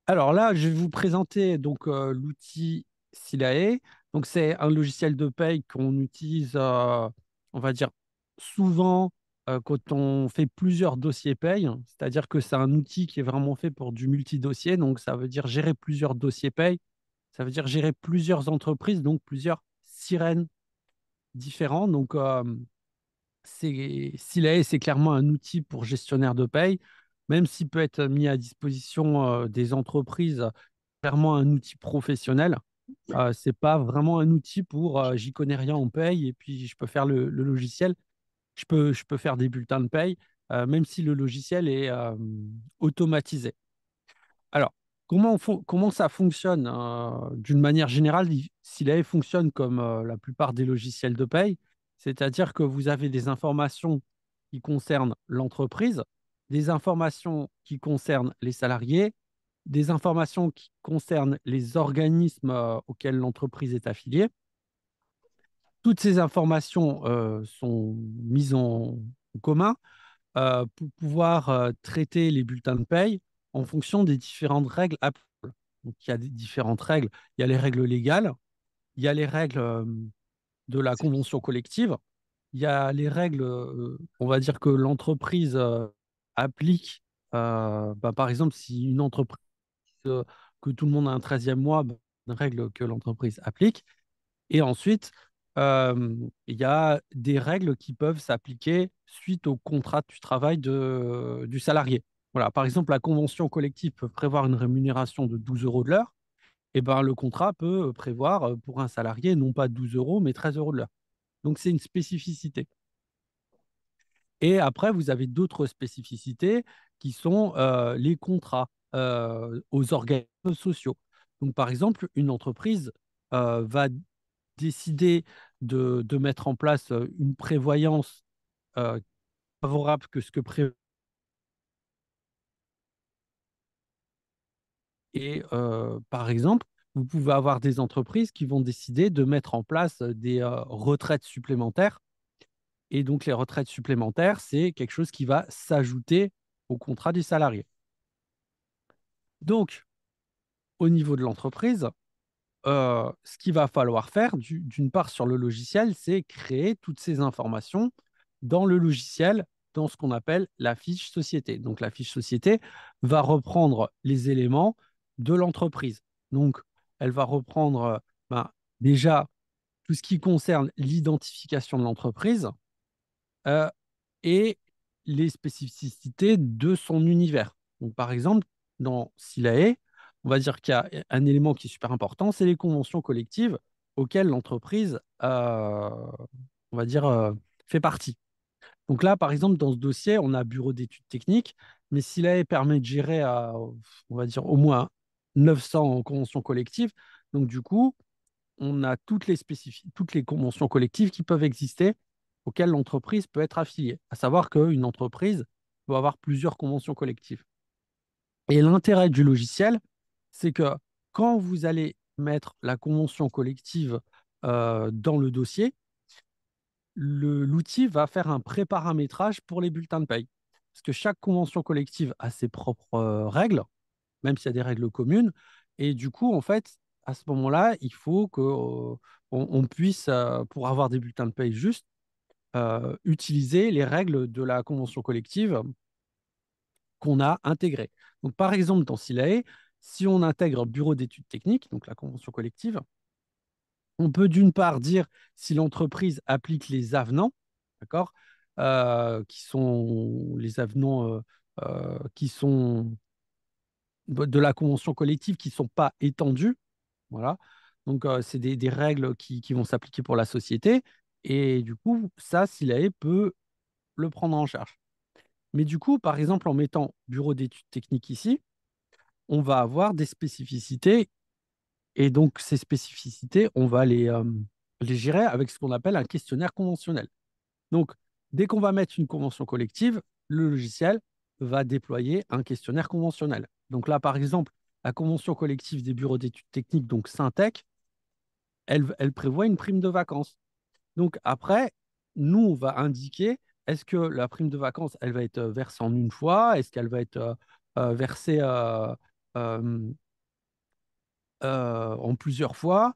Alors là, je vais vous présenter donc l'outil Silae. Donc c'est un logiciel de paye qu'on utilise, on va dire, souvent quand on fait plusieurs dossiers paye. C'est-à-dire que c'est un outil qui est vraiment fait pour du multi-dossier. Donc ça veut dire gérer plusieurs dossiers paye. Ça veut dire gérer plusieurs entreprises, donc plusieurs sirènes différents. Donc Silae, c'est clairement un outil pour gestionnaire de paye, même s'il peut être mis à disposition des entreprises, clairement un outil professionnel. C'est pas vraiment un outil pour j'y connais rien en paye et puis je peux faire le logiciel. Je peux faire des bulletins de paye, même si le logiciel est automatisé. Alors, comment ça fonctionne d'une manière générale? Silae fonctionne comme la plupart des logiciels de paye, c'est-à-dire que vous avez des informations qui concernent l'entreprise, des informations qui concernent les salariés, des informations qui concernent les organismes auxquels l'entreprise est affiliée. Toutes ces informations sont mises en commun pour pouvoir traiter les bulletins de paye en fonction des différentes règles applicables. Donc, il y a des différentes règles. Il y a les règles légales, il y a les règles de la convention collective, il y a les règles, on va dire que l'entreprise applique. Par exemple, si une entreprise euh, que tout le monde a un 13e mois, une règle que l'entreprise applique. Et ensuite, il y a des règles qui peuvent s'appliquer suite au contrat du travail du salarié. Voilà, par exemple, la convention collective peut prévoir une rémunération de 12 euros de l'heure. Et ben, le contrat peut prévoir pour un salarié non pas 12 euros, mais 13 euros de l'heure. Donc, c'est une spécificité. Et après, vous avez d'autres spécificités qui sont les contrats aux organismes sociaux. Donc, par exemple, une entreprise va décider de mettre en place une prévoyance euh, favorable que ce que prévoit. Et par exemple, vous pouvez avoir des entreprises qui vont décider de mettre en place des retraites supplémentaires. Et donc, les retraites supplémentaires, c'est quelque chose qui va s'ajouter au contrat des salariés. Donc, au niveau de l'entreprise, ce qu'il va falloir faire, d'une part sur le logiciel, c'est créer toutes ces informations dans le logiciel, dans ce qu'on appelle la fiche société. Donc la fiche société va reprendre les éléments de l'entreprise. Donc elle va reprendre ben, déjà tout ce qui concerne l'identification de l'entreprise euh, et les spécificités de son univers. Donc, par exemple, dans SILAE, on va dire qu'il y a un élément qui est super important, c'est les conventions collectives auxquelles l'entreprise, on va dire, fait partie. Donc là, par exemple, dans ce dossier, on a bureau d'études techniques, mais SILAE permet de gérer, on va dire, au moins 900 conventions collectives. Donc, du coup, on a toutes les conventions collectives qui peuvent exister auxquelles l'entreprise peut être affiliée. À savoir qu'une entreprise peut avoir plusieurs conventions collectives. Et l'intérêt du logiciel, c'est que quand vous allez mettre la convention collective dans le dossier, l'outil va faire un pré-paramétrage pour les bulletins de paye. Parce que chaque convention collective a ses propres règles, même s'il y a des règles communes. Et du coup, en fait, à ce moment-là, il faut on puisse, pour avoir des bulletins de paye justes, utiliser les règles de la convention collective qu'on a intégrées. Donc, par exemple, dans SILAE, si on intègre bureau d'études techniques, donc la convention collective, on peut d'une part dire si l'entreprise applique les avenants, d'accord, qui sont les avenants qui sont de la convention collective qui ne sont pas étendues. Voilà. Donc, c'est des règles qui vont s'appliquer pour la société. Et du coup, ça, SILAE peut le prendre en charge. Mais du coup, par exemple, en mettant bureau d'études techniques ici, on va avoir des spécificités. Et donc, ces spécificités, on va les gérer avec ce qu'on appelle un questionnaire conventionnel. Donc, dès qu'on va mettre une convention collective, le logiciel va déployer un questionnaire conventionnel. Donc là, par exemple, la convention collective des bureaux d'études techniques, donc Syntec, elle prévoit une prime de vacances. Donc après, nous, on va indiquer est-ce que la prime de vacances, elle va être versée en une fois? Est-ce qu'elle va être versée euh, en plusieurs fois,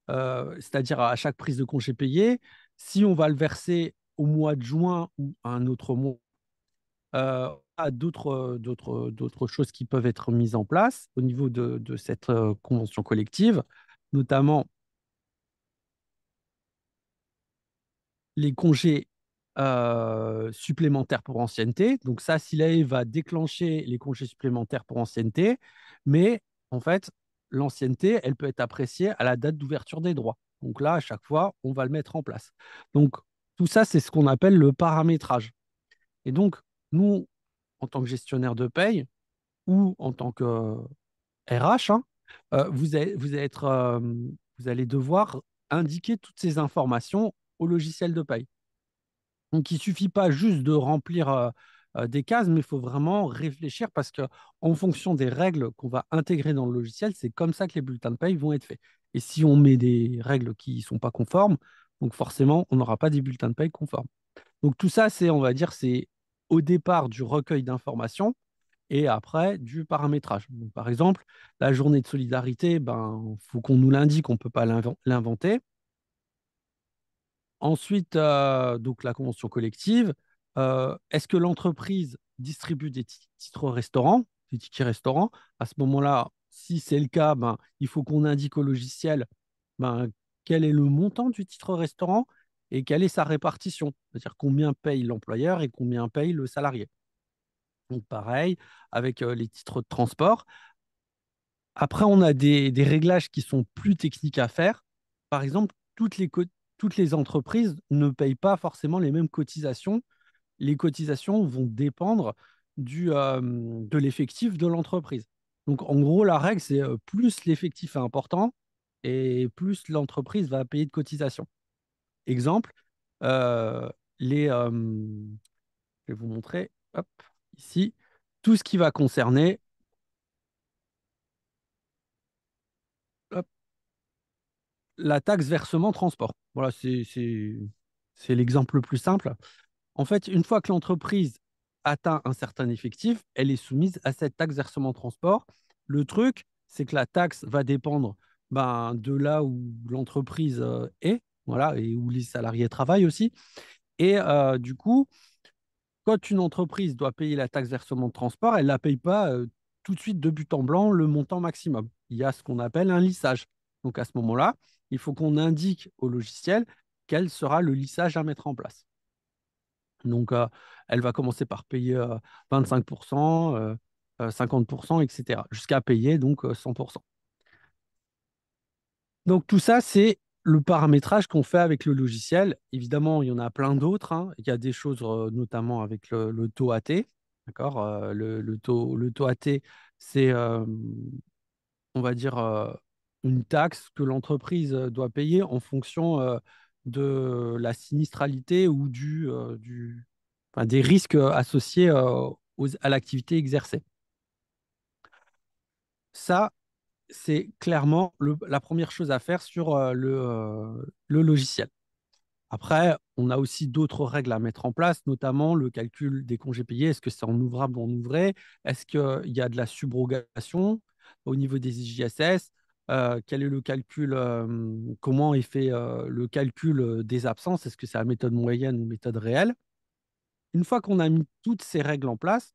c'est-à-dire à chaque prise de congé payé. Si on va le verser au mois de juin ou à un autre mois, à d'autres choses qui peuvent être mises en place au niveau de cette convention collective, notamment les congés supplémentaires pour ancienneté. Donc ça, SILAE va déclencher les congés supplémentaires pour ancienneté, mais en fait, l'ancienneté, elle peut être appréciée à la date d'ouverture des droits. Donc là, à chaque fois, on va le mettre en place. Donc tout ça, c'est ce qu'on appelle le paramétrage. Et donc, nous, en tant que gestionnaire de paye ou en tant que RH, hein, vous allez devoir indiquer toutes ces informations au logiciel de paye. Donc, il ne suffit pas juste de remplir des cases, mais il faut vraiment réfléchir parce que en fonction des règles qu'on va intégrer dans le logiciel, c'est comme ça que les bulletins de paye vont être faits. Et si on met des règles qui ne sont pas conformes, donc forcément, on n'aura pas des bulletins de paye conformes. Donc, tout ça, c'est, on va dire, c'est au départ du recueil d'informations et après du paramétrage. Donc, par exemple, la journée de solidarité, ben, faut qu'on nous l'indique, on ne peut pas l'inventer. Ensuite, donc la convention collective. Est-ce que l'entreprise distribue des titres restaurants, des tickets restaurants? À ce moment-là, si c'est le cas, ben, il faut qu'on indique au logiciel ben, quel est le montant du titre restaurant et quelle est sa répartition. C'est-à-dire combien paye l'employeur et combien paye le salarié. Donc pareil, avec les titres de transport. Après, on a des réglages qui sont plus techniques à faire. Par exemple, toutes les entreprises ne payent pas forcément les mêmes cotisations. Les cotisations vont dépendre de l'effectif de l'entreprise. Donc, en gros, la règle, c'est plus l'effectif est important et plus l'entreprise va payer de cotisations. Exemple, euh, je vais vous montrer, hop, ici, tout ce qui va concerner hop, la taxe versement transport. Voilà, c'est l'exemple le plus simple. En fait, une fois que l'entreprise atteint un certain effectif, elle est soumise à cette taxe versement transport. Le truc, c'est que la taxe va dépendre ben, de là où l'entreprise est, voilà, et où les salariés travaillent aussi. Et du coup, quand une entreprise doit payer la taxe versement de transport, elle ne la paye pas tout de suite de but en blanc le montant maximum. Il y a ce qu'on appelle un lissage. Donc à ce moment-là, il faut qu'on indique au logiciel quel sera le lissage à mettre en place. Donc elle va commencer par payer 25%, 50%, etc., jusqu'à payer donc 100%. Donc tout ça, c'est le paramétrage qu'on fait avec le logiciel. Évidemment, il y en a plein d'autres, hein. Il y a des choses notamment avec le taux AT. D'accord? Le taux AT, c'est, on va dire, une taxe que l'entreprise doit payer en fonction de la sinistralité ou enfin, des risques associés à l'activité exercée. Ça, c'est clairement la première chose à faire sur le logiciel. Après, on a aussi d'autres règles à mettre en place, notamment le calcul des congés payés. Est-ce que c'est en ouvrable ou en ouvré? Est-ce qu'il y a de la subrogation au niveau des IJSS? Quel est le calcul? Comment est fait le calcul des absences? Est-ce que c'est la méthode moyenne ou méthode réelle? Une fois qu'on a mis toutes ces règles en place,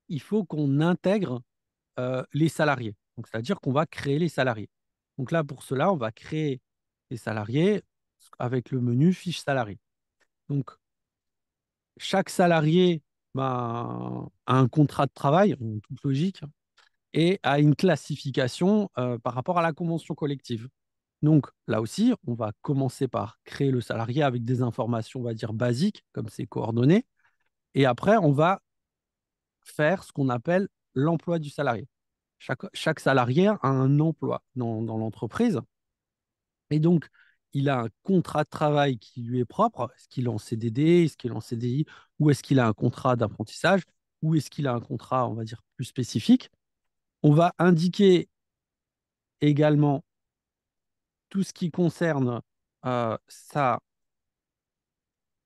il faut qu'on intègre les salariés. Donc, c'est-à-dire qu'on va créer les salariés. Donc là, pour cela, on va créer les salariés avec le menu fiche salarié. Donc, chaque salarié ben, a un contrat de travail, en toute logique, et a une classification par rapport à la convention collective. Donc, là aussi, on va commencer par créer le salarié avec des informations, on va dire, basiques, comme ses coordonnées. Et après, on va faire ce qu'on appelle l'emploi du salarié. Chaque salarié a un emploi dans l'entreprise. Et donc, il a un contrat de travail qui lui est propre. Est-ce qu'il est en CDD? Est-ce qu'il est en CDI? Ou est-ce qu'il a un contrat d'apprentissage? Ou est-ce qu'il a un contrat, on va dire, plus spécifique? On va indiquer également tout ce qui concerne sa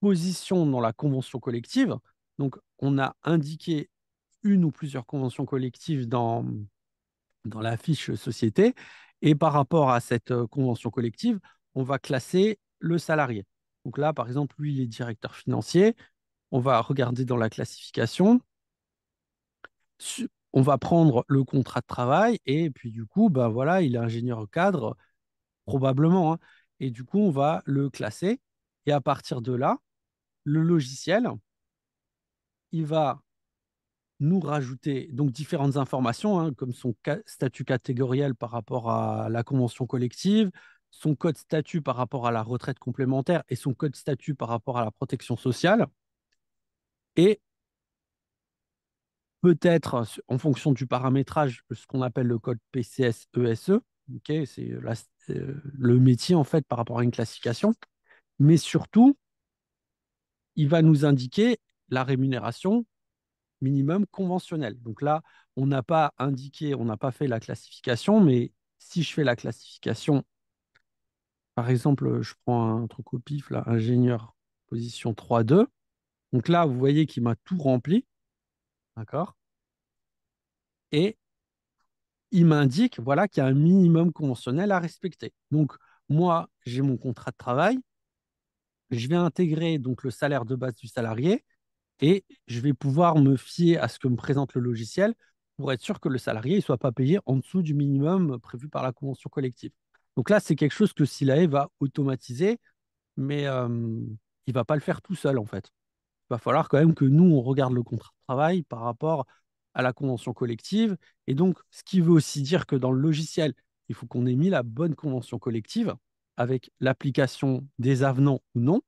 position dans la convention collective. Donc, on a indiqué une ou plusieurs conventions collectives dans la fiche société. Et par rapport à cette convention collective, on va classer le salarié. Donc là, par exemple, lui, il est directeur financier. On va regarder dans la classification. On va prendre le contrat de travail et puis du coup, ben voilà, il est ingénieur cadre, probablement, hein. Et du coup, on va le classer. Et à partir de là, le logiciel, il va nous rajouter donc différentes informations, hein, comme son statut catégoriel par rapport à la convention collective, son code statut par rapport à la retraite complémentaire et son code statut par rapport à la protection sociale. Et peut-être, en fonction du paramétrage, ce qu'on appelle le code PCS-ESE, okay, c'est le métier en fait par rapport à une classification, mais surtout, il va nous indiquer la rémunération minimum conventionnel. Donc là, on n'a pas indiqué, on n'a pas fait la classification, mais si je fais la classification, par exemple, je prends un truc au pif, là, ingénieur position 3-2. Donc là, vous voyez qu'il m'a tout rempli, d'accord? Et il m'indique, voilà, qu'il y a un minimum conventionnel à respecter. Donc moi, j'ai mon contrat de travail, je vais intégrer donc le salaire de base du salarié et je vais pouvoir me fier à ce que me présente le logiciel pour être sûr que le salarié ne soit pas payé en dessous du minimum prévu par la convention collective. Donc là, c'est quelque chose que Silae va automatiser, mais il ne va pas le faire tout seul, en fait. Il va falloir quand même que nous, on regarde le contrat de travail par rapport à la convention collective. Et donc, ce qui veut aussi dire que dans le logiciel, il faut qu'on ait mis la bonne convention collective avec l'application des avenants ou non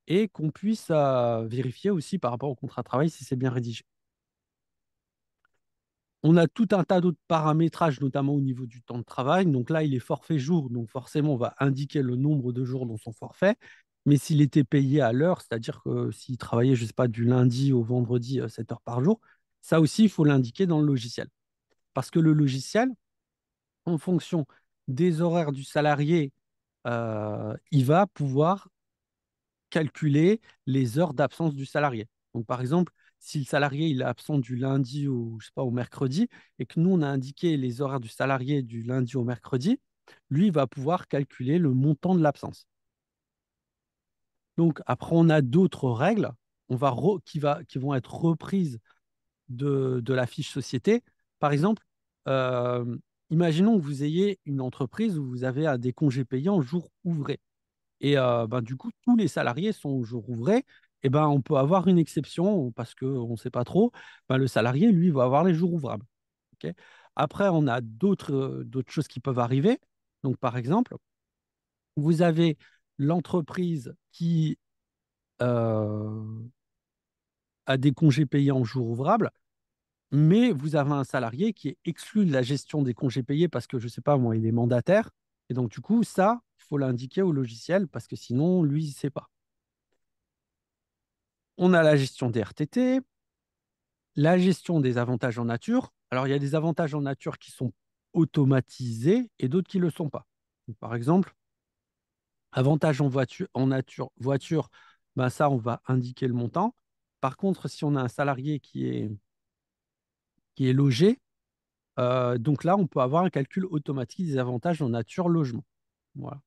et qu'on puisse vérifier aussi par rapport au contrat de travail si c'est bien rédigé. On a tout un tas d'autres paramétrages, notamment au niveau du temps de travail. Donc là, il est forfait jour, donc forcément, on va indiquer le nombre de jours dans son forfait. Mais s'il était payé à l'heure, c'est-à-dire que s'il travaillait, je ne sais pas, du lundi au vendredi, 7 heures par jour, ça aussi, il faut l'indiquer dans le logiciel. Parce que le logiciel, en fonction des horaires du salarié, il va pouvoir calculer les heures d'absence du salarié. Donc, par exemple, si le salarié il est absent du lundi au, je sais pas, au mercredi et que nous, on a indiqué les horaires du salarié du lundi au mercredi, lui, il va pouvoir calculer le montant de l'absence. Donc, après, on a d'autres règles qui vont être reprises de la fiche société. Par exemple, euh, imaginons que vous ayez une entreprise où vous avez des congés payants jour ouvré. Et ben, du coup, tous les salariés sont au jour ouvré. Et ben, on peut avoir une exception parce qu'on ne sait pas trop. Ben, le salarié, lui, va avoir les jours ouvrables. Ok. Après, on a d'autres choses qui peuvent arriver. Donc, par exemple, vous avez l'entreprise qui euh, a des congés payés en jours ouvrables, mais vous avez un salarié qui est exclu de la gestion des congés payés parce que, je ne sais pas, moi, il est mandataire. Et donc, du coup, ça, il faut l'indiquer au logiciel parce que sinon, lui, il ne sait pas. On a la gestion des RTT, la gestion des avantages en nature. Alors, il y a des avantages en nature qui sont automatisés et d'autres qui ne le sont pas. Donc, par exemple, avantage en nature, voiture, ben ça, on va indiquer le montant. Par contre, si on a un salarié qui est logé, donc là, on peut avoir un calcul automatique des avantages en nature logement. Voilà.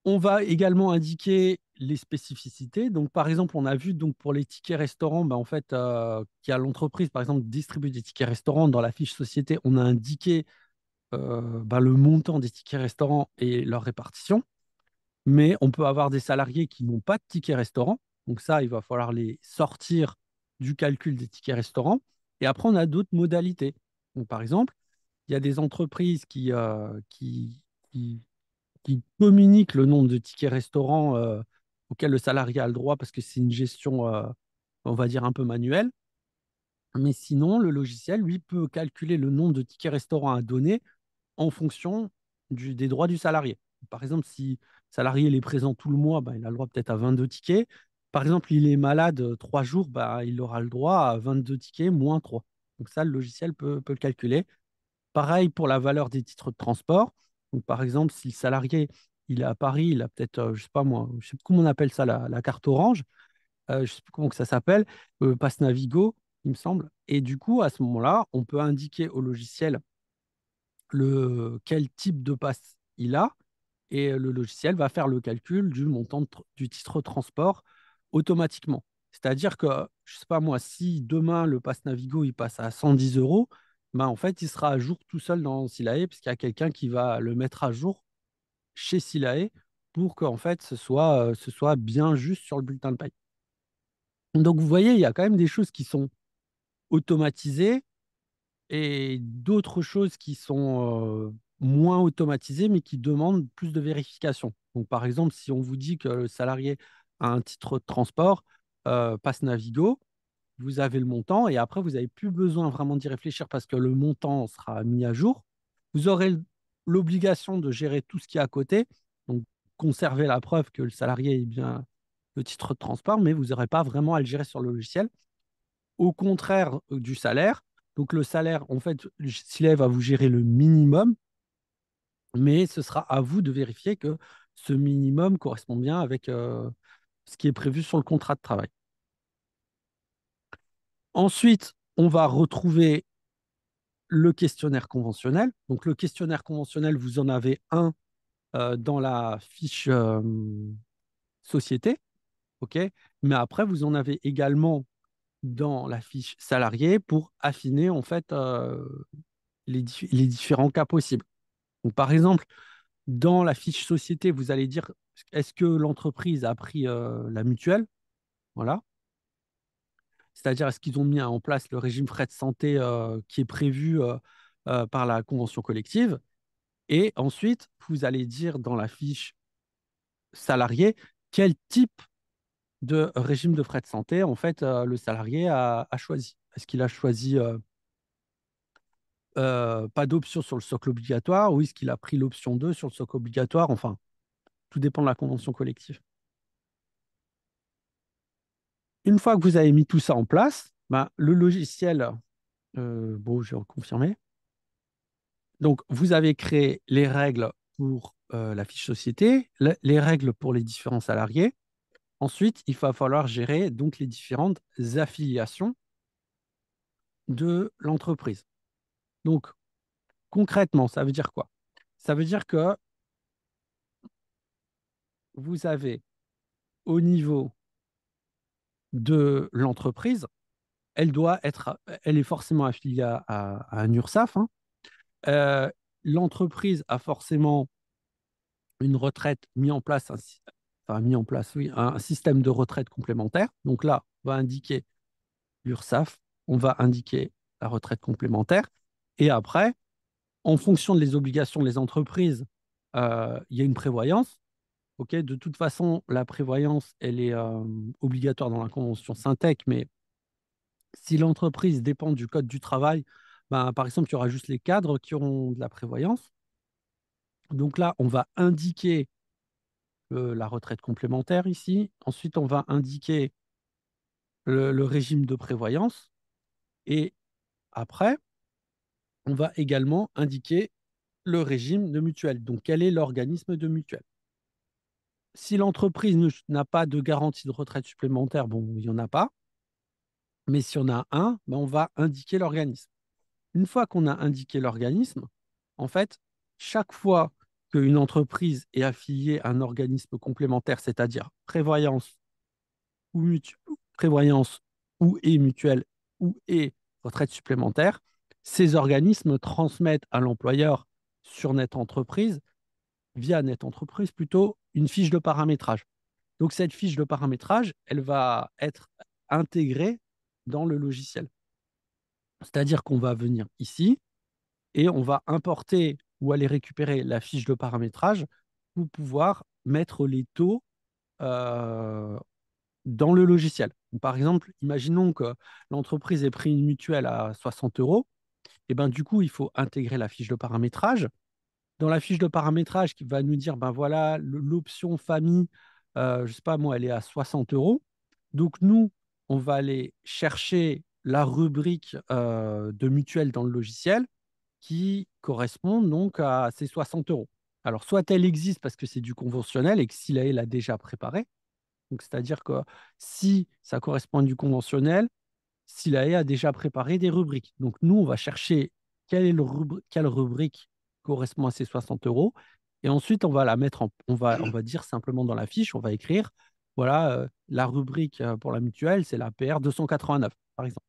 On va également indiquer les spécificités. Donc, par exemple, on a vu donc pour les tickets restaurants, ben, en fait, qu'il y a l'entreprise, par exemple, distribue des tickets restaurants. Dans la fiche société, on a indiqué ben, le montant des tickets restaurants et leur répartition. Mais on peut avoir des salariés qui n'ont pas de tickets restaurants. Donc ça, il va falloir les sortir du calcul des tickets restaurants. Et après, on a d'autres modalités. Donc, par exemple, il y a des entreprises qui qui communique le nombre de tickets restaurants auxquels le salarié a le droit parce que c'est une gestion, on va dire, un peu manuelle. Mais sinon, le logiciel, lui, peut calculer le nombre de tickets restaurants à donner en fonction des droits du salarié. Par exemple, si le salarié il est présent tout le mois, ben, il a le droit peut-être à 22 tickets. Par exemple, il est malade 3 jours, ben, il aura le droit à 22 tickets moins 3. Donc ça, le logiciel peut le calculer. Pareil pour la valeur des titres de transport. Donc, par exemple, si le salarié il est à Paris, il a peut-être, je sais pas moi, je sais pas comment on appelle ça, la carte orange. je ne sais plus comment que ça s'appelle, Pass Navigo, il me semble. Et du coup, à ce moment-là, on peut indiquer au logiciel quel type de passe il a, et le logiciel va faire le calcul du montant du titre transport automatiquement. C'est-à-dire que, je ne sais pas moi, si demain le pass Navigo il passe à 110 euros, ben en fait, il sera à jour tout seul dans Silae, puisqu'il y a quelqu'un qui va le mettre à jour chez Silae pour qu'en fait, ce soit bien juste sur le bulletin de paie. Donc, vous voyez, il y a quand même des choses qui sont automatisées et d'autres choses qui sont moins automatisées, mais qui demandent plus de vérification. Donc, par exemple, si on vous dit que le salarié a un titre de transport, passe Navigo, vous avez le montant et après, vous n'avez plus besoin vraiment d'y réfléchir parce que le montant sera mis à jour. Vous aurez l'obligation de gérer tout ce qui est à côté, donc conserver la preuve que le salarié est bien le titre de transport, mais vous n'aurez pas vraiment à le gérer sur le logiciel au contraire du salaire. Donc le salaire, en fait, Slay va vous gérer le minimum, mais ce sera à vous de vérifier que ce minimum correspond bien avec ce qui est prévu sur le contrat de travail. Ensuite, on va retrouver le questionnaire conventionnel. Donc le questionnaire conventionnel, vous en avez un dans la fiche société, ok. Mais après, vous en avez également dans la fiche salarié pour affiner en fait les différents cas possibles. Donc, par exemple, dans la fiche société, vous allez dire est-ce que l'entreprise a pris la mutuelle? Voilà. C'est-à-dire, est-ce qu'ils ont mis en place le régime frais de santé qui est prévu par la convention collective? Et ensuite, vous allez dire dans la fiche salarié quel type de régime de frais de santé en fait le salarié a choisi. Est-ce qu'il a choisi pas d'option sur le socle obligatoire ou est-ce qu'il a pris l'option 2 sur le socle obligatoire? Enfin, tout dépend de la convention collective. Une fois que vous avez mis tout ça en place, ben, le logiciel, bon, je vais confirmer. Donc, vous avez créé les règles pour la fiche société, les règles pour les différents salariés. Ensuite, il va falloir gérer donc les différentes affiliations de l'entreprise. Donc, concrètement, ça veut dire quoi? Ça veut dire que vous avez au niveau de l'entreprise, elle est forcément affiliée à un URSSAF, hein. Euh, L'entreprise a forcément une retraite mis en place, oui, un système de retraite complémentaire. Donc là, on va indiquer l'URSSAF, on va indiquer la retraite complémentaire. Et après, en fonction des obligations des entreprises, il y a une prévoyance. Ok, de toute façon, la prévoyance, elle est obligatoire dans la convention Syntec, mais si l'entreprise dépend du code du travail, ben, par exemple, il y aura juste les cadres qui auront de la prévoyance. Donc là, on va indiquer la retraite complémentaire ici. Ensuite, on va indiquer le régime de prévoyance. Et après, on va également indiquer le régime de mutuelle. Donc, quel est l'organisme de mutuelle? Si l'entreprise n'a pas de garantie de retraite supplémentaire, bon, il n'y en a pas. Mais si on a un, ben, on va indiquer l'organisme. Une fois qu'on a indiqué l'organisme, en fait, chaque fois qu'une entreprise est affiliée à un organisme complémentaire, c'est-à-dire prévoyance ou prévoyance ou et mutuelle ou et retraite supplémentaire, ces organismes transmettent à l'employeur sur Net Entreprise, via Net Entreprise plutôt, une fiche de paramétrage. Donc cette fiche de paramétrage, elle va être intégrée dans le logiciel. C'est-à-dire qu'on va venir ici et on va importer ou aller récupérer la fiche de paramétrage pour pouvoir mettre les taux euh, dans le logiciel. Par exemple, imaginons que l'entreprise ait pris une mutuelle à 60 euros. Et ben, du coup, il faut intégrer la fiche de paramétrage. Dans la fiche de paramétrage qui va nous dire, ben voilà, l'option famille, je ne sais pas moi, elle est à 60 euros. Donc, nous, on va aller chercher la rubrique de mutuelle dans le logiciel qui correspond donc à ces 60 euros. Alors, soit elle existe parce que c'est du conventionnel et que Silae l'a déjà préparé, Donc, c'est-à-dire que si ça correspond à du conventionnel, Silae a déjà préparé des rubriques. Donc, nous, on va chercher quelle rubrique correspond à ces 60 euros. Et ensuite, on va la mettre on va dire simplement dans la fiche, on va écrire, voilà, la rubrique pour la mutuelle, c'est la PR 289, par exemple.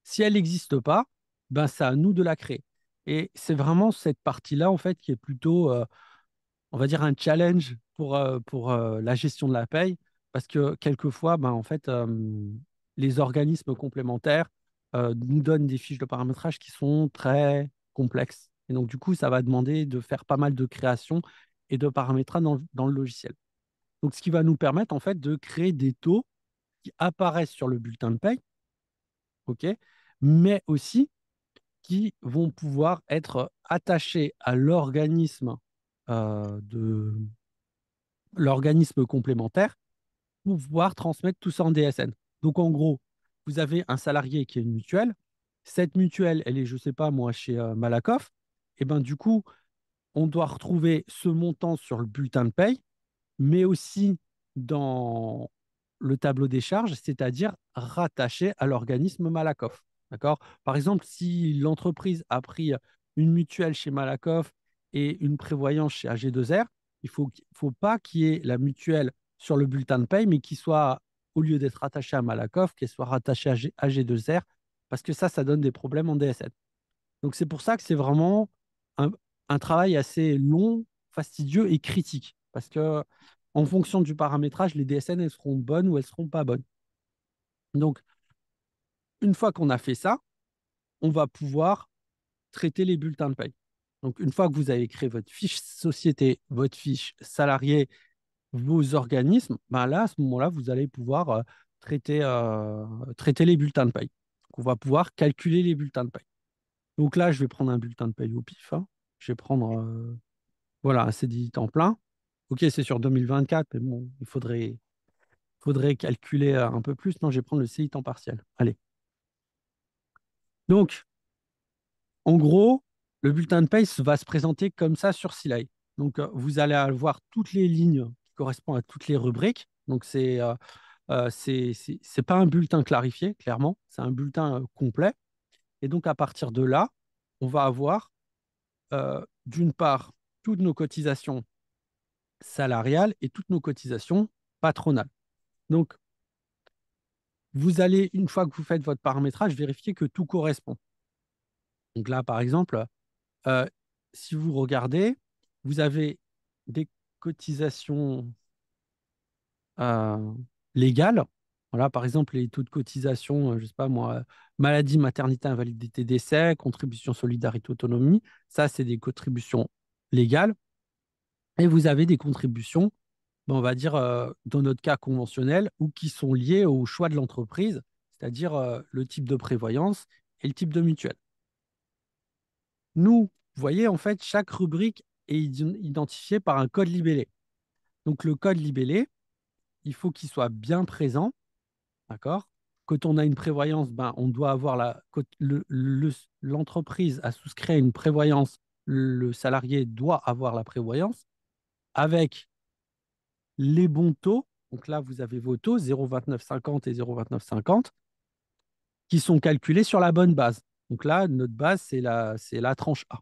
Si elle n'existe pas, ben, c'est à nous de la créer. Et c'est vraiment cette partie-là, en fait, qui est plutôt, on va dire, un challenge pour la gestion de la paye, parce que quelquefois, ben, en fait, les organismes complémentaires nous donnent des fiches de paramétrage qui sont très complexes. Et donc, du coup, ça va demander de faire pas mal de création et de paramétrage dans le logiciel. Donc, ce qui va nous permettre, en fait, de créer des taux qui apparaissent sur le bulletin de paye, OK, mais aussi qui vont pouvoir être attachés à de l'organisme complémentaire pour pouvoir transmettre tout ça en DSN. Donc, en gros, vous avez un salarié qui est une mutuelle. Cette mutuelle, elle est, je ne sais pas, moi, chez Malakoff. Et ben, du coup, on doit retrouver ce montant sur le bulletin de paye, mais aussi dans le tableau des charges, c'est-à-dire rattaché à l'organisme Malakoff. D'accord? Par exemple, si l'entreprise a pris une mutuelle chez Malakoff et une prévoyance chez AG2R, il ne faut pas qu'il y ait la mutuelle sur le bulletin de paye, mais qu'il soit, au lieu d'être rattaché à Malakoff, qu'elle soit rattachée à AG2R, parce que ça donne des problèmes en DSN. Donc c'est pour ça que c'est vraiment un, un travail assez long, fastidieux et critique. Parce que en fonction du paramétrage, les DSN, elles seront bonnes ou elles seront pas bonnes. Donc, une fois qu'on a fait ça, on va pouvoir traiter les bulletins de paye. Donc, une fois que vous avez créé votre fiche société, votre fiche salarié, vos organismes, ben là, à ce moment-là, vous allez pouvoir traiter les bulletins de paye. Donc, on va pouvoir calculer les bulletins de paye. Donc là, je vais prendre un bulletin de paye au pif, hein. Je vais prendre voilà, un CDI temps plein. Ok, c'est sur 2024, mais bon, faudrait calculer un peu plus. Non, je vais prendre le CDI temps partiel. Allez. Donc, en gros, le bulletin de paye va se présenter comme ça sur Silai. Donc, vous allez avoir toutes les lignes qui correspondent à toutes les rubriques. Donc, c'est pas un bulletin clarifié, clairement. C'est un bulletin complet. Et donc, à partir de là, on va avoir, d'une part, toutes nos cotisations salariales et toutes nos cotisations patronales. Donc, vous allez, une fois que vous faites votre paramétrage, vérifier que tout correspond. Donc là, par exemple, euh, si vous regardez, vous avez des cotisations euh, légales. Voilà, par exemple, les taux de cotisation, je ne sais pas moi, maladie, maternité, invalidité, décès, contribution solidarité, autonomie. Ça, c'est des contributions légales. Et vous avez des contributions, ben, on va dire, dans notre cas conventionnelles, ou qui sont liées au choix de l'entreprise, c'est-à-dire le type de prévoyance et le type de mutuelle. Nous, vous voyez, en fait, chaque rubrique est identifiée par un code libellé. Donc, le code libellé, il faut qu'il soit bien présent, d'accord? Quand on a une prévoyance, ben, on doit avoir l'entreprise a souscrit à une prévoyance, le salarié doit avoir la prévoyance avec les bons taux. Donc là, vous avez vos taux 0,2950 et 0,2950 qui sont calculés sur la bonne base. Donc là, notre base, c'est la tranche A.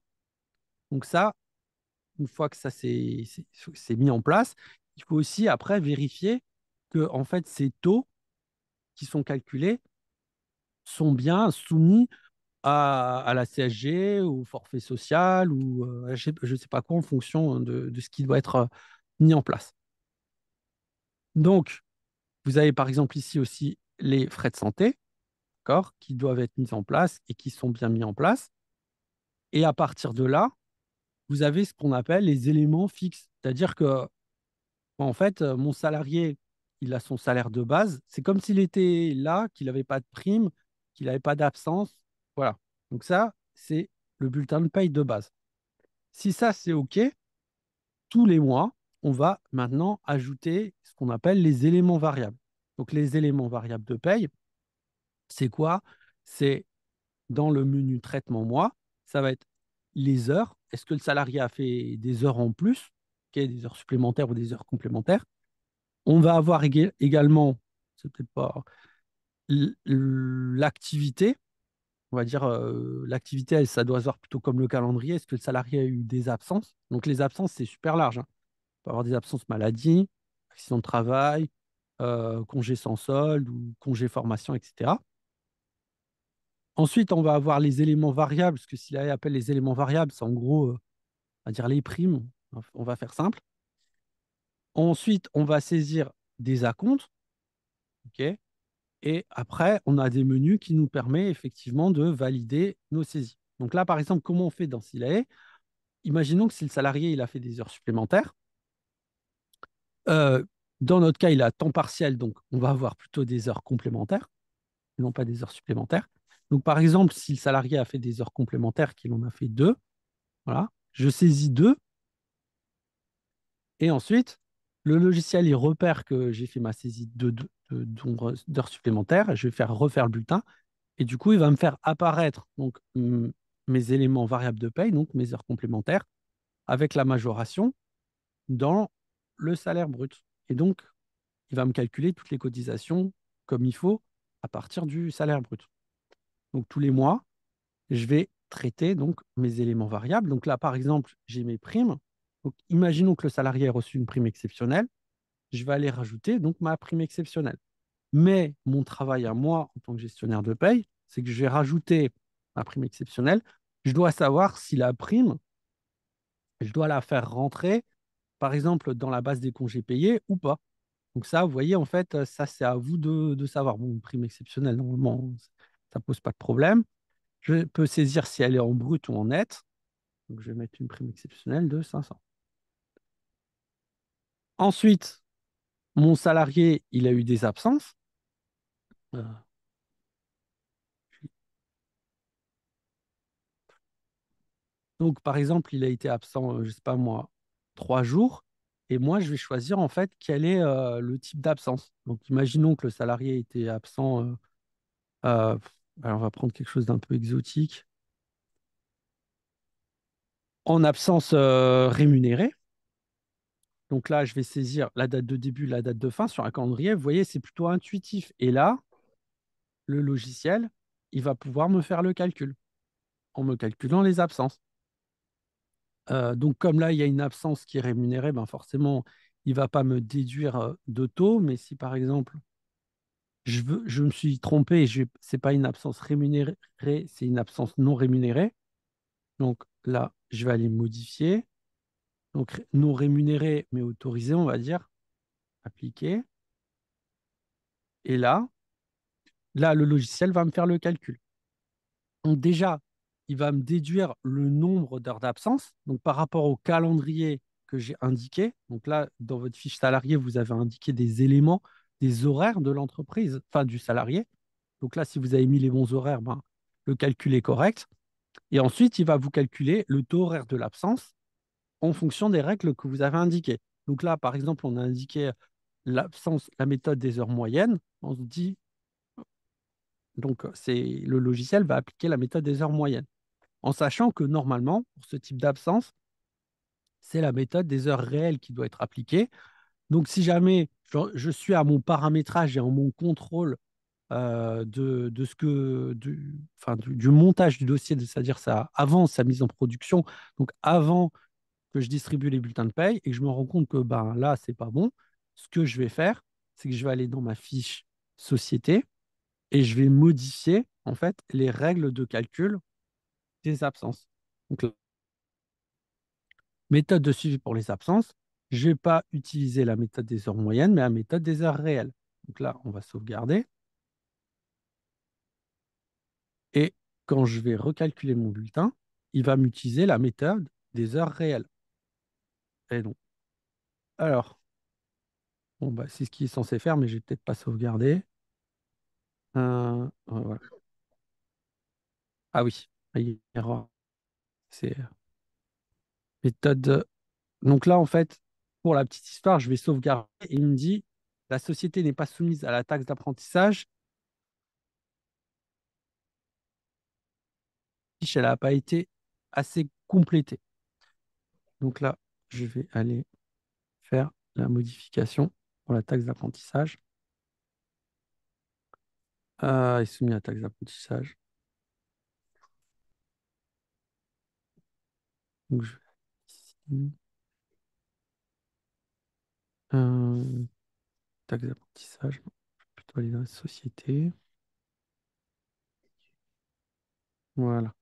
Donc ça, une fois que ça c'est mis en place, il faut aussi après vérifier que en fait ces taux qui sont calculés sont bien soumis à la CSG, au forfait social ou je ne sais pas quoi en fonction de ce qui doit être mis en place. Donc, vous avez par exemple ici aussi les frais de santé, d'accord, qui doivent être mis en place et qui sont bien mis en place. Et à partir de là, vous avez ce qu'on appelle les éléments fixes. C'est-à-dire que en fait, mon salarié, il a son salaire de base. C'est comme s'il était là, qu'il n'avait pas de prime, qu'il n'avait pas d'absence. Voilà. Donc ça, c'est le bulletin de paye de base. Si ça, c'est OK, tous les mois, on va maintenant ajouter ce qu'on appelle les éléments variables. Donc les éléments variables de paye, c'est quoi? C'est dans le menu traitement mois, ça va être les heures. Est-ce que le salarié a fait des heures en plus, ok, des heures supplémentaires ou des heures complémentaires? On va avoir également, c'est peut-être pas l'activité. On va dire l'activité, ça doit se voir plutôt comme le calendrier. Est-ce que le salarié a eu des absences? Donc les absences, c'est super large, hein. On peut avoir des absences maladie, accident de travail, congé sans solde ou congé formation, etc. Ensuite, on va avoir les éléments variables, ce que SILAE appelle les éléments variables, c'est en gros, on va dire les primes. On va faire simple. Ensuite, on va saisir des acomptes, ok. Et après, on a des menus qui nous permettent effectivement de valider nos saisies. Donc là, par exemple, comment on fait dans SILAE? Imaginons que si le salarié il a fait des heures supplémentaires, euh, dans notre cas, il a temps partiel, donc on va avoir plutôt des heures complémentaires, non pas des heures supplémentaires. Donc par exemple, si le salarié a fait des heures complémentaires, qu'il en a fait deux, voilà, je saisis deux, et ensuite, le logiciel il repère que j'ai fait ma saisie d'heures supplémentaires, je vais faire refaire le bulletin, et du coup, il va me faire apparaître donc, mes éléments variables de paye, donc mes heures complémentaires, avec la majoration dans le salaire brut. Et donc, il va me calculer toutes les cotisations comme il faut à partir du salaire brut. Donc, tous les mois, je vais traiter donc mes éléments variables. Donc là, par exemple, j'ai mes primes. Donc, imaginons que le salarié ait reçu une prime exceptionnelle. Je vais aller rajouter donc ma prime exceptionnelle. Mais mon travail à moi, en tant que gestionnaire de paye, c'est que je vais rajouter ma prime exceptionnelle. Je dois savoir si la prime, je dois la faire rentrer, par exemple, dans la base des congés payés ou pas. Donc ça, vous voyez, en fait, ça, c'est à vous de savoir. Bon, une prime exceptionnelle, normalement, ça ne pose pas de problème. Je peux saisir si elle est en brut ou en net. Donc, je vais mettre une prime exceptionnelle de 500. Ensuite, mon salarié, il a eu des absences. Euh, Donc, par exemple, il a été absent, je ne sais pas moi, 3 jours. Et moi, je vais choisir en fait quel est le type d'absence. Donc, imaginons que le salarié était absent. Euh, alors, on va prendre quelque chose d'un peu exotique. En absence rémunérée. Donc là, je vais saisir la date de début, la date de fin sur un calendrier. Vous voyez, c'est plutôt intuitif. Et là, le logiciel, il va pouvoir me faire le calcul en me calculant les absences. Donc, comme là, il y a une absence qui est rémunérée, ben forcément, il ne va pas me déduire de taux. Mais si, par exemple, je me suis trompé et ce n'est pas une absence rémunérée, c'est une absence non rémunérée. Donc là, je vais aller modifier. Donc, non rémunéré, mais autorisé, on va dire, appliquer. Et là, le logiciel va me faire le calcul. Donc déjà, il va me déduire le nombre d'heures d'absence. Donc par rapport au calendrier que j'ai indiqué, donc là, dans votre fiche salarié, vous avez indiqué des éléments, des horaires de l'entreprise, enfin du salarié. Donc là, si vous avez mis les bons horaires, ben, le calcul est correct. Et ensuite, il va vous calculer le taux horaire de l'absence en fonction des règles que vous avez indiquées. Donc là, par exemple, on a indiqué l'absence, la méthode des heures moyennes. On se dit, donc le logiciel va appliquer la méthode des heures moyennes en sachant que normalement, pour ce type d'absence, c'est la méthode des heures réelles qui doit être appliquée. Donc, si jamais je suis à mon paramétrage et en mon contrôle de ce que, enfin, du montage du dossier, c'est-à-dire ça avant sa mise en production, donc avant que je distribue les bulletins de paye et que je me rends compte que ben, là, c'est pas bon, ce que je vais faire, c'est que je vais aller dans ma fiche société et je vais modifier en fait les règles de calcul des absences. Donc, méthode de suivi pour les absences. Je ne vais pas utiliser la méthode des heures moyennes, mais la méthode des heures réelles. Donc là, on va sauvegarder. Et quand je vais recalculer mon bulletin, il va m'utiliser la méthode des heures réelles. Et donc, alors, bon, bah, c'est ce qu'il est censé faire, mais je vais peut-être pas sauvegarder. Voilà. Ah oui, il y a une erreur. C'est méthode. Donc là, en fait, pour la petite histoire, je vais sauvegarder et il me dit la société n'est pas soumise à la taxe d'apprentissage. Elle n'a pas été assez complétée. Donc là, je vais aller faire la modification. pour la taxe d'apprentissage. Est soumis à la taxe d'apprentissage. Donc, je vais ici. Euh, taxe d'apprentissage. Non, je vais plutôt aller dans la société. Voilà.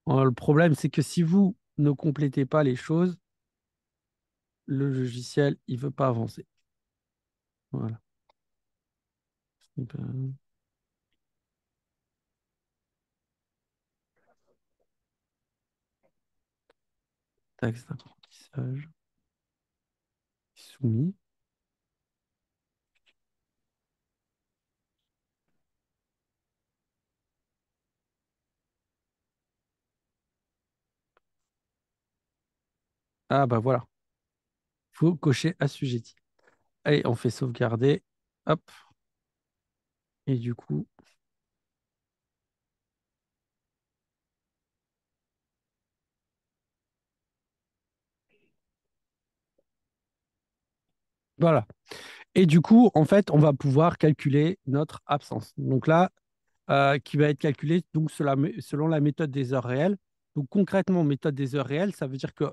Le problème, c'est que si vous ne complétez pas les choses, le logiciel, il veut pas avancer. Voilà. Donc, taxe d'apprentissage soumis. Ah bah voilà. Faut cocher assujetti. Allez, on fait sauvegarder. Hop. Et du coup, voilà. Et du coup, en fait, on va pouvoir calculer notre absence. Donc là, qui va être calculée donc, selon la méthode des heures réelles. Donc concrètement, méthode des heures réelles, ça veut dire que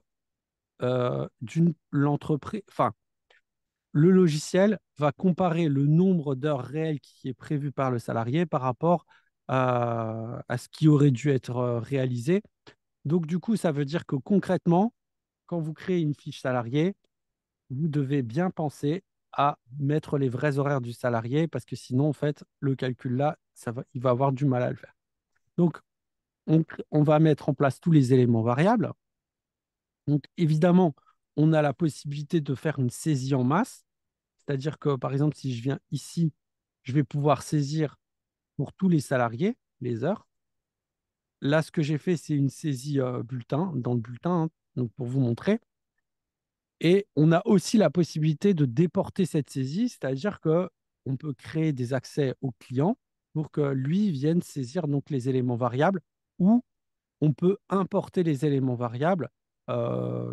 l'entreprise, enfin, le logiciel va comparer le nombre d'heures réelles qui est prévu par le salarié par rapport à ce qui aurait dû être réalisé. Donc, du coup, ça veut dire que concrètement, quand vous créez une fiche salariée, vous devez bien penser à mettre les vrais horaires du salarié parce que sinon, en fait, le calcul là, il va avoir du mal à le faire. Donc, on va mettre en place tous les éléments variables. Donc, évidemment, on a la possibilité de faire une saisie en masse, c'est-à-dire que, par exemple, si je viens ici, je vais pouvoir saisir pour tous les salariés les heures. Là, ce que j'ai fait, c'est une saisie bulletin, dans le bulletin, hein, donc pour vous montrer. Et on a aussi la possibilité de déporter cette saisie, c'est-à-dire que on peut créer des accès au client pour que lui vienne saisir donc les éléments variables ou on peut importer les éléments variables.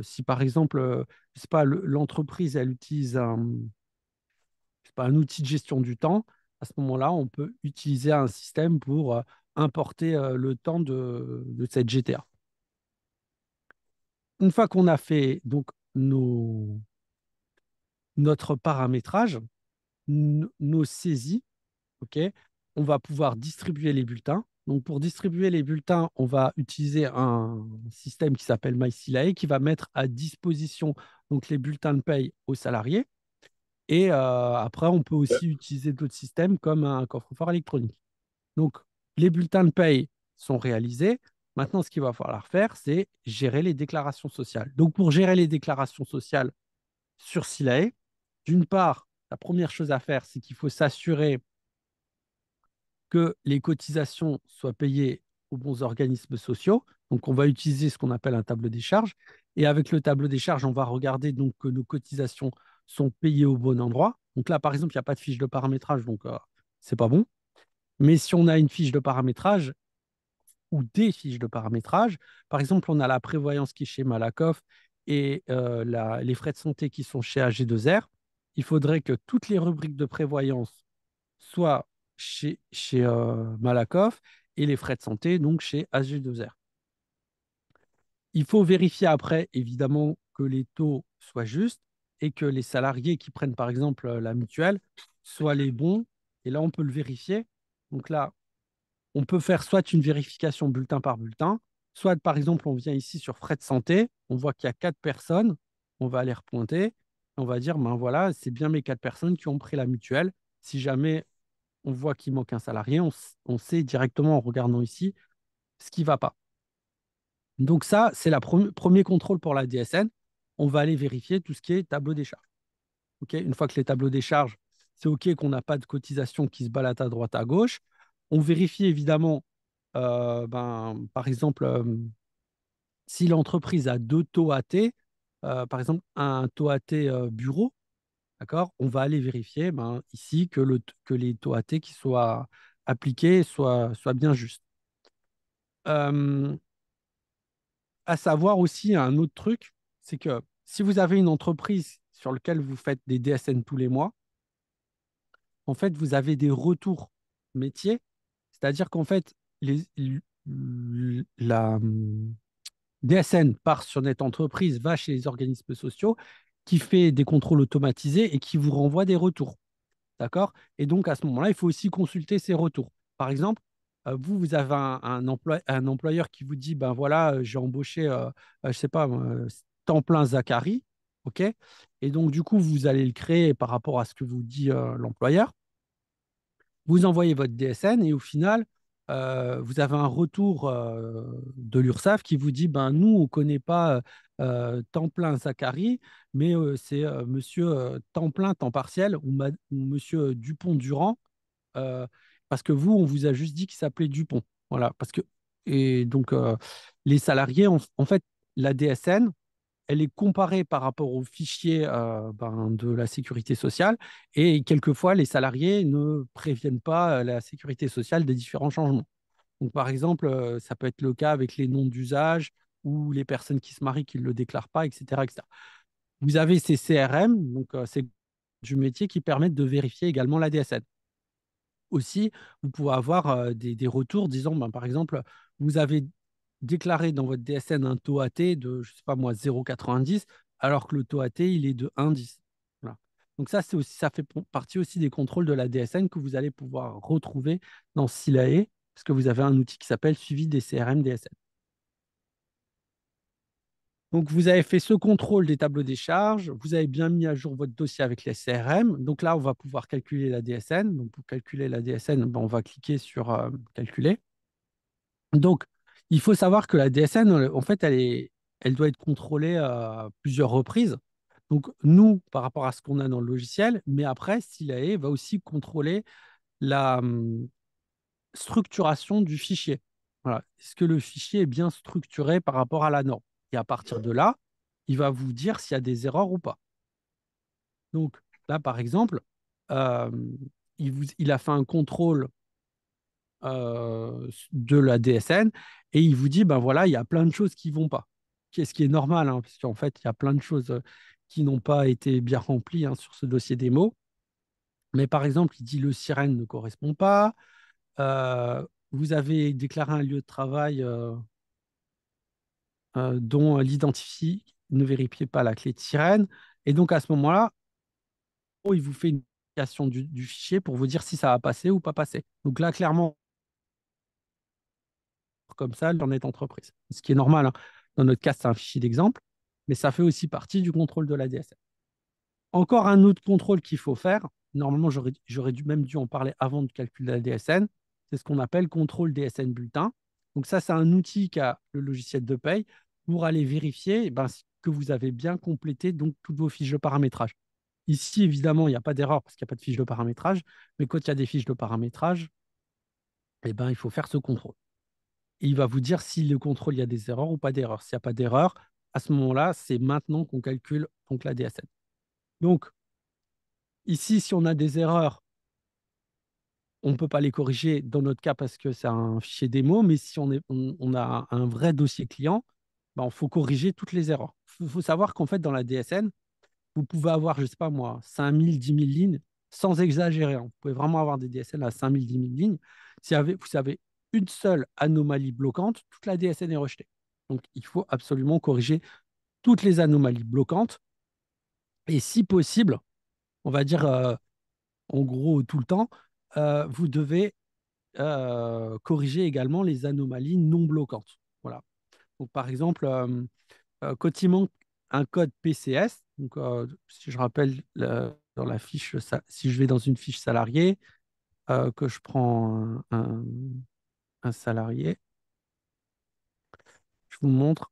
Si par exemple, je sais pas, l'entreprise elle utilise je sais pas, un outil de gestion du temps, à ce moment-là, on peut utiliser un système pour importer le temps de cette GTA. Une fois qu'on a fait donc notre paramétrage, nos saisies, ok, on va pouvoir distribuer les bulletins. Donc, pour distribuer les bulletins, on va utiliser un système qui s'appelle MySilae qui va mettre à disposition donc, les bulletins de paye aux salariés. Et après, on peut aussi utiliser d'autres systèmes comme un coffre-fort électronique. Donc, les bulletins de paye sont réalisés. Maintenant, ce qu'il va falloir faire, c'est gérer les déclarations sociales. Donc, pour gérer les déclarations sociales sur Silae, d'une part, la première chose à faire, c'est qu'il faut s'assurer que les cotisations soient payées aux bons organismes sociaux. Donc, on va utiliser ce qu'on appelle un tableau des charges. Et avec le tableau des charges, on va regarder donc que nos cotisations sont payées au bon endroit. Donc là, par exemple, il n'y a pas de fiche de paramétrage, donc c'est pas bon. Mais si on a une fiche de paramétrage ou des fiches de paramétrage, par exemple, on a la prévoyance qui est chez Malakoff et les frais de santé qui sont chez AG2R, il faudrait que toutes les rubriques de prévoyance soit chez Malakoff et les frais de santé, donc chez AG2R. Il faut vérifier après, évidemment, que les taux soient justes et que les salariés qui prennent, par exemple, la mutuelle soient les bons. Et là, on peut le vérifier. Donc là, on peut faire soit une vérification bulletin par bulletin, soit, par exemple, on vient ici sur frais de santé, on voit qu'il y a 4 personnes, on va les repointer, on va dire, ben voilà, c'est bien mes 4 personnes qui ont pris la mutuelle. Si jamais on voit qu'il manque un salarié, on sait directement en regardant ici ce qui ne va pas. Donc ça, c'est le premier contrôle pour la DSN. On va aller vérifier tout ce qui est tableau des charges. Okay, une fois que les tableaux des charges, c'est OK qu'on n'a pas de cotisation qui se balade à droite, à gauche. On vérifie évidemment, par exemple, si l'entreprise a 2 taux AT, par exemple un taux AT bureau, d'accord, on va aller vérifier ici que les taux AT qui soient appliqués soient bien justes. Euh, à savoir aussi un autre truc, c'est que si vous avez une entreprise sur laquelle vous faites des DSN tous les mois, en fait, vous avez des retours métiers, c'est-à-dire qu'en fait, la DSN part sur notre entreprise, va chez les organismes sociaux, qui fait des contrôles automatisés et qui vous renvoie des retours. D'accord? Et donc, à ce moment-là, il faut aussi consulter ces retours. Par exemple, vous avez un employeur qui vous dit, ben voilà, j'ai embauché, je sais pas, temps plein Zachary, OK? Et donc, du coup, vous allez le créer par rapport à ce que vous dit l'employeur. Vous envoyez votre DSN et au final, vous avez un retour de l'URSSAF qui vous dit, ben nous, on ne connaît pas temps plein Zachary, mais c'est monsieur temps plein, temps partiel ou monsieur Dupont-Durand, euh, parce que vous, on vous a juste dit qu'il s'appelait Dupont. Voilà, parce que, et donc, les salariés, en fait, la DSN, elle est comparée par rapport aux fichiers de la sécurité sociale et quelquefois les salariés ne préviennent pas la sécurité sociale des différents changements. Donc, par exemple, ça peut être le cas avec les noms d'usage ou les personnes qui se marient qui ne le déclarent pas, etc., etc. Vous avez ces CRM, donc c'est du métier qui permettent de vérifier également la DSN. Aussi, vous pouvez avoir des retours disant, ben, par exemple, vous avez déclaré dans votre DSN un taux AT de, je sais pas moi, 0,90, alors que le taux AT, il est de 1,10. Voilà. Donc ça, c'est aussi, ça fait partie aussi des contrôles de la DSN que vous allez pouvoir retrouver dans SILAE, parce que vous avez un outil qui s'appelle suivi des CRM DSN. Donc, vous avez fait ce contrôle des tableaux des charges, vous avez bien mis à jour votre dossier avec les CRM. Donc là, on va pouvoir calculer la DSN. Donc, pour calculer la DSN, ben, on va cliquer sur calculer. Donc, il faut savoir que la DSN, en fait, elle doit être contrôlée à plusieurs reprises. Donc, nous, par rapport à ce qu'on a dans le logiciel, mais après, SILAE va aussi contrôler la structuration du fichier. Voilà. Est-ce que le fichier est bien structuré par rapport à la norme? Et à partir de là, il va vous dire s'il y a des erreurs ou pas. Donc, là, par exemple, euh, il a fait un contrôle de la DSN et il vous dit, ben voilà, il y a plein de choses qui vont pas. Ce qui est normal, hein, parce qu'en fait, il y a plein de choses qui n'ont pas été bien remplies hein, sur ce dossier démo. Mais par exemple, il dit le sirène ne correspond pas. Vous avez déclaré un lieu de travail dont l'identifie ne vérifiez pas la clé de sirène. Et donc, à ce moment-là, il vous fait une vérification du fichier pour vous dire si ça va passer ou pas passer. Donc là, clairement, comme ça, dans notre entreprise. Ce qui est normal, hein. Dans notre cas, c'est un fichier d'exemple, mais ça fait aussi partie du contrôle de la DSN. Encore un autre contrôle qu'il faut faire, normalement, j'aurais même dû en parler avant de calculer la DSN, c'est ce qu'on appelle contrôle DSN bulletin. Donc ça, c'est un outil qu'a le logiciel de paye pour aller vérifier eh ben, que vous avez bien complété donc, toutes vos fiches de paramétrage. Ici, évidemment, il n'y a pas d'erreur parce qu'il n'y a pas de fiche de paramétrage, mais quand il y a des fiches de paramétrage, eh ben, il faut faire ce contrôle. Et il va vous dire si le contrôle, il y a des erreurs ou pas d'erreurs. S'il n'y a pas d'erreur, à ce moment-là, c'est maintenant qu'on calcule donc, la DSN. Donc, ici, si on a des erreurs, on ne peut pas les corriger dans notre cas parce que c'est un fichier démo, mais si on a un vrai dossier client, ben, il faut corriger toutes les erreurs. Il faut savoir qu'en fait, dans la DSN, vous pouvez avoir, je ne sais pas moi, 5000, 10 000 lignes sans exagérer, hein. Vous pouvez vraiment avoir des DSN à 5000, 10 000 lignes. Si vous avez une seule anomalie bloquante, toute la DSN est rejetée. Donc, il faut absolument corriger toutes les anomalies bloquantes. Et si possible, on va dire en gros tout le temps, vous devez corriger également les anomalies non bloquantes. Voilà. Donc, par exemple, quand il manque un code PCS, donc, si je rappelle dans la fiche, si je vais dans une fiche salarié, que je prends un salarié, je vous montre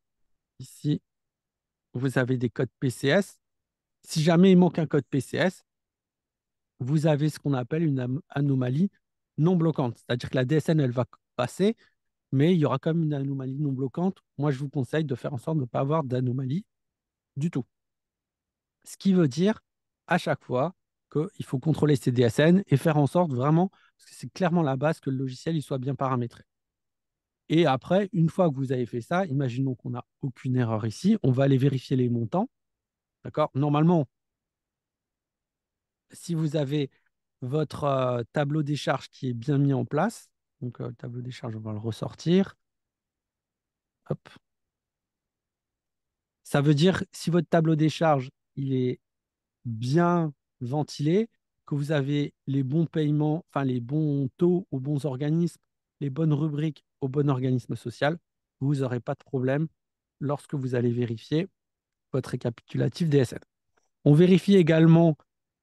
ici, vous avez des codes PCS. Si jamais il manque un code PCS, vous avez ce qu'on appelle une anomalie non bloquante. C'est-à-dire que la DSN, elle va passer, mais il y aura quand même une anomalie non bloquante. Moi, je vous conseille de faire en sorte de ne pas avoir d'anomalie du tout. Ce qui veut dire à chaque fois qu'il faut contrôler ces DSN et faire en sorte vraiment, parce que c'est clairement la base, que le logiciel il soit bien paramétré. Et après, une fois que vous avez fait ça, imaginons qu'on n'a aucune erreur ici, on va aller vérifier les montants. D'accord? Normalement, si vous avez votre tableau des charges qui est bien mis en place, donc le tableau des charges, on va le ressortir. Hop. Ça veut dire si votre tableau des charges il est bien ventilé, que vous avez les bons paiements, enfin les bons taux aux bons organismes, les bonnes rubriques au bon organisme social, vous n'aurez pas de problème lorsque vous allez vérifier votre récapitulatif DSN. On vérifie également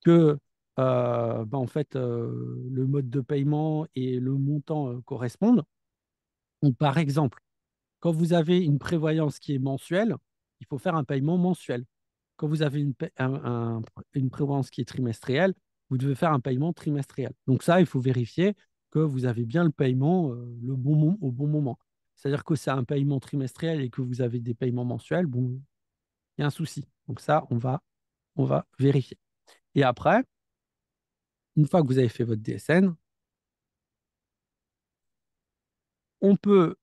que en fait, le mode de paiement et le montant correspondent. Donc, par exemple, quand vous avez une prévoyance qui est mensuelle, il faut faire un paiement mensuel. Quand vous avez une prévoyance qui est trimestrielle, vous devez faire un paiement trimestriel. Donc ça, il faut vérifier que vous avez bien le paiement au bon moment. C'est-à-dire que c'est un paiement trimestriel et que vous avez des paiements mensuels, bon, il y a un souci. Donc ça, on va vérifier. Et après, une fois que vous avez fait votre DSN, on peut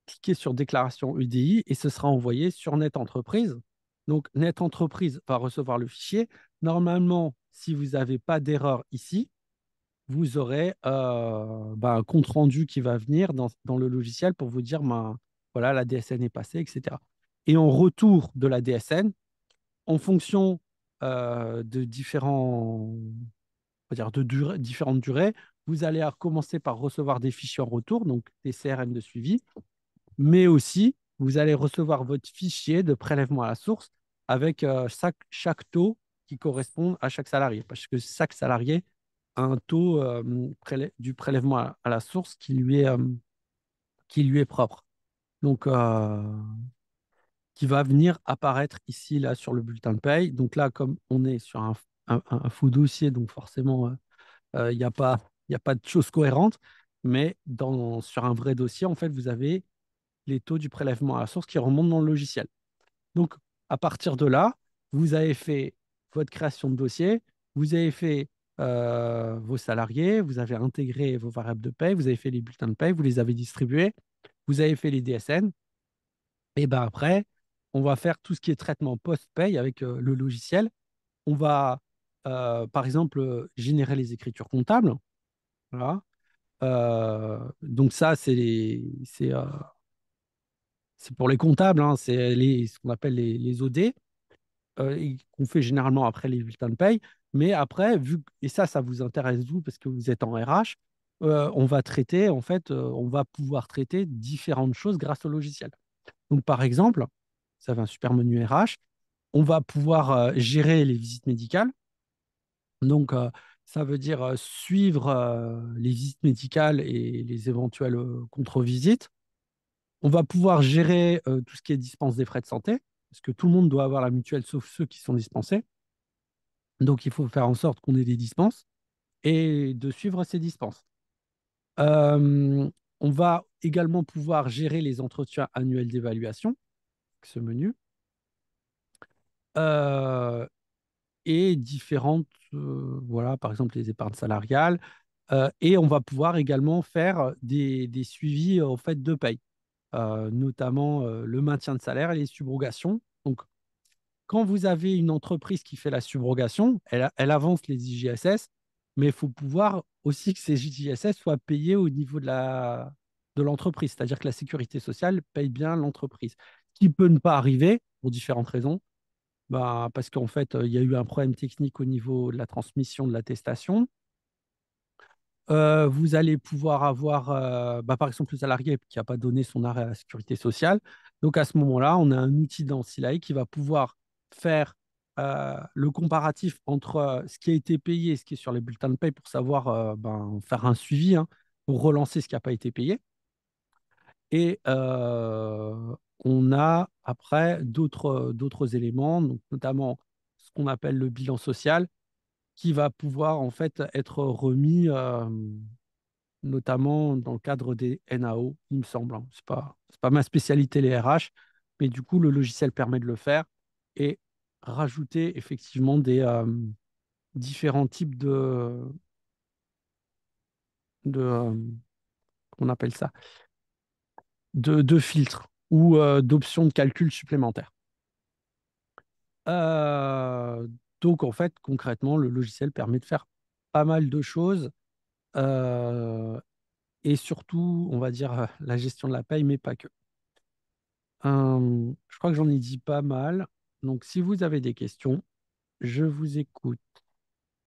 cliquer sur déclaration UDI et ce sera envoyé sur Net Entreprise. Donc, Net Entreprise va recevoir le fichier. Normalement, si vous n'avez pas d'erreur ici, vous aurez un compte rendu qui va venir dans le logiciel pour vous dire voilà, la DSN est passée, etc. Et en retour de la DSN, en fonction de différentes durées, vous allez commencer par recevoir des fichiers en retour, donc des CRM de suivi, mais aussi vous allez recevoir votre fichier de prélèvement à la source avec chaque taux qui correspond à chaque salarié, parce que chaque salarié a un taux du prélèvement à la source qui lui est propre. Donc, qui va venir apparaître ici, là, sur le bulletin de paye. Donc là, comme on est sur un faux dossier, donc forcément, il n'y a pas, y a pas de choses cohérentes, mais sur un vrai dossier, en fait, vous avez les taux du prélèvement à la source qui remontent dans le logiciel. Donc, à partir de là, vous avez fait votre création de dossier, vous avez fait vos salariés, vous avez intégré vos variables de paie, vous avez fait les bulletins de paie, vous les avez distribués, vous avez fait les DSN. Et ben après, on va faire tout ce qui est traitement post-paye avec le logiciel. On va, par exemple, générer les écritures comptables. Voilà. Donc ça, c'est pour les comptables, hein, c'est ce qu'on appelle les OD, qu'on fait généralement après les bulletins de paye. Mais après, et ça vous intéresse vous parce que vous êtes en RH, on va traiter, en fait, on va pouvoir traiter différentes choses grâce au logiciel. Donc, par exemple, ça va un super menu RH, on va pouvoir gérer les visites médicales. Donc, ça veut dire suivre les visites médicales et les éventuelles contre-visites. On va pouvoir gérer tout ce qui est dispense des frais de santé, parce que tout le monde doit avoir la mutuelle sauf ceux qui sont dispensés. Donc, il faut faire en sorte qu'on ait des dispenses et de suivre ces dispenses. Euh, on va également pouvoir gérer les entretiens annuels d'évaluation, avec ce menu, euh, et différentes, voilà, par exemple les épargnes salariales. Et on va pouvoir également faire des suivis en fait, de paye, notamment le maintien de salaire et les subrogations. Donc, quand vous avez une entreprise qui fait la subrogation, elle avance les IJSS, mais il faut pouvoir aussi que ces IJSS soient payés au niveau de l'entreprise, c'est-à-dire que la sécurité sociale paye bien l'entreprise. Ce qui peut ne pas arriver pour différentes raisons, bah, parce qu'en fait, il y a eu un problème technique au niveau de la transmission de l'attestation. Vous allez pouvoir avoir, par exemple, le salarié qui n'a pas donné son arrêt à la sécurité sociale. Donc, à ce moment-là, on a un outil dans Silae qui va pouvoir faire le comparatif entre ce qui a été payé et ce qui est sur les bulletins de paie pour savoir faire un suivi, hein, pour relancer ce qui n'a pas été payé. Et on a après d'autres éléments, donc notamment ce qu'on appelle le bilan social, qui va pouvoir en fait être remis notamment dans le cadre des NAO, il me semble, hein. C'est pas ma spécialité, les RH, mais du coup, le logiciel permet de le faire et rajouter effectivement des différents types de on appelle ça, de filtres ou d'options de calcul supplémentaires. Euh, donc, en fait, concrètement, le logiciel permet de faire pas mal de choses euh, et surtout, on va dire, la gestion de la paye, mais pas que. Je crois que j'en ai dit pas mal. Donc, si vous avez des questions, je vous écoute.